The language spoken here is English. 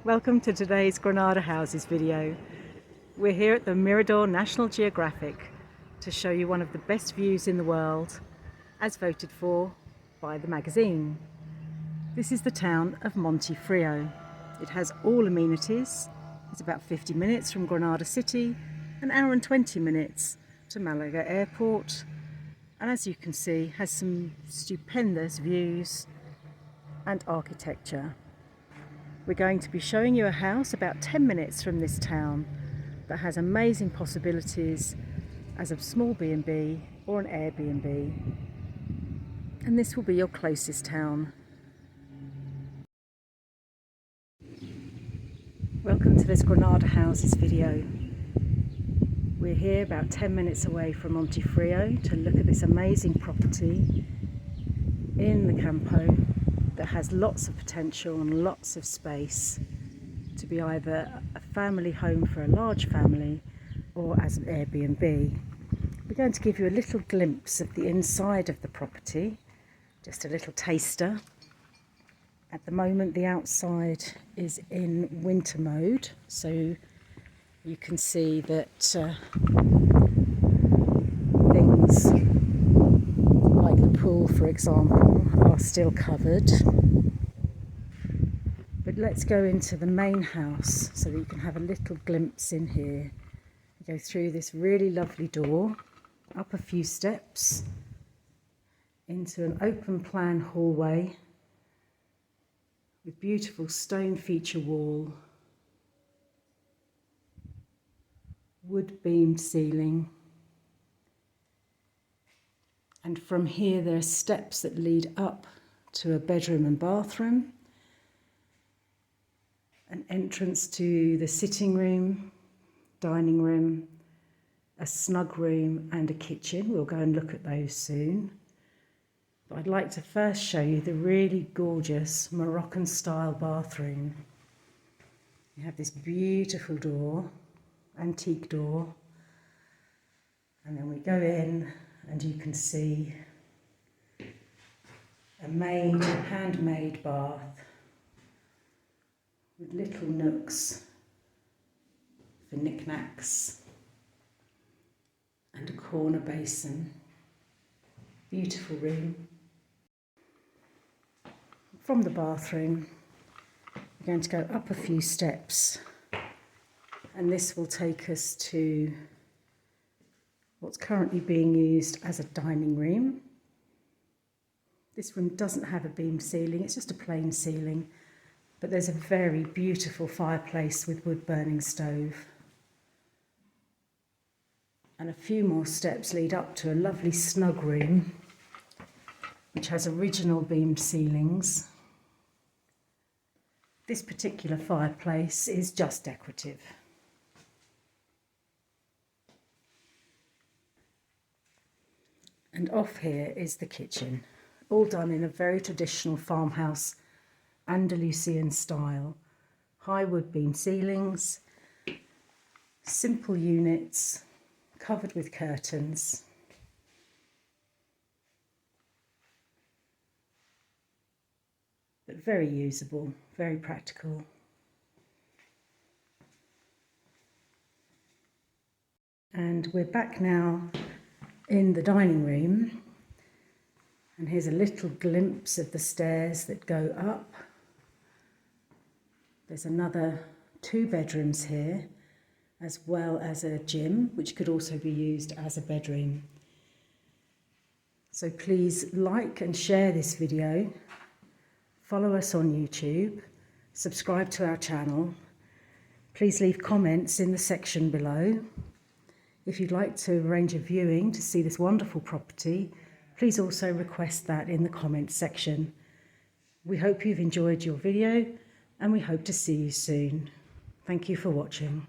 Welcome to today's Granada Houses video. We're here at the Mirador National Geographic to show you one of the best views in the world, as voted for by the magazine. This is the town of Montefrio. It has all amenities. It's about 50 minutes from Granada City, an hour and 20 minutes to Malaga Airport, and as you can see, has some stupendous views and architecture. We're going to be showing you a house about 10 minutes from this town that has amazing possibilities as a small B&B or an Airbnb. And this will be your closest town. Welcome to this Granada Houses video. We're here about 10 minutes away from Montefrio to look at this amazing property in the Campo that has lots of potential and lots of space to be either a family home for a large family or as an Airbnb. We're going to give you a little glimpse of the inside of the property, just a little taster. At the moment the outside is in winter mode, so you can see that things like the pool, for example, are still covered. But let's go into the main house so that you can have a little glimpse in here. You go through this really lovely door, up a few steps, into an open plan hallway with beautiful stone feature wall, wood beamed ceiling, and from here there are steps that lead up to a bedroom and bathroom, an entrance to the sitting room, dining room, a snug room and a kitchen. We'll go and look at those soon. But I'd like to first show you the really gorgeous Moroccan style bathroom. You have this beautiful door, antique door, and then we go in and you can see a handmade bath with little nooks for knickknacks and a corner basin. Beautiful room. From the bathroom, we're going to go up a few steps, and this will take us to what's currently being used as a dining room. This room doesn't have a beam ceiling, it's just a plain ceiling, but there's a very beautiful fireplace with wood burning stove. And a few more steps lead up to a lovely snug room which has original beamed ceilings. This particular fireplace is just decorative. And off here is the kitchen, all done in a very traditional farmhouse Andalusian style. High wood beam ceilings, simple units, covered with curtains. But very usable, very practical. And we're back now in the dining room, and here's a little glimpse of the stairs that go up. There's another 2 bedrooms here, as well as a gym, which could also be used as a bedroom. So please like and share this video, follow us on YouTube, subscribe to our channel. Please leave comments in the section below. If you'd like to arrange a viewing to see this wonderful property, please also request that in the comments section. We hope you've enjoyed your video, and we hope to see you soon. Thank you for watching.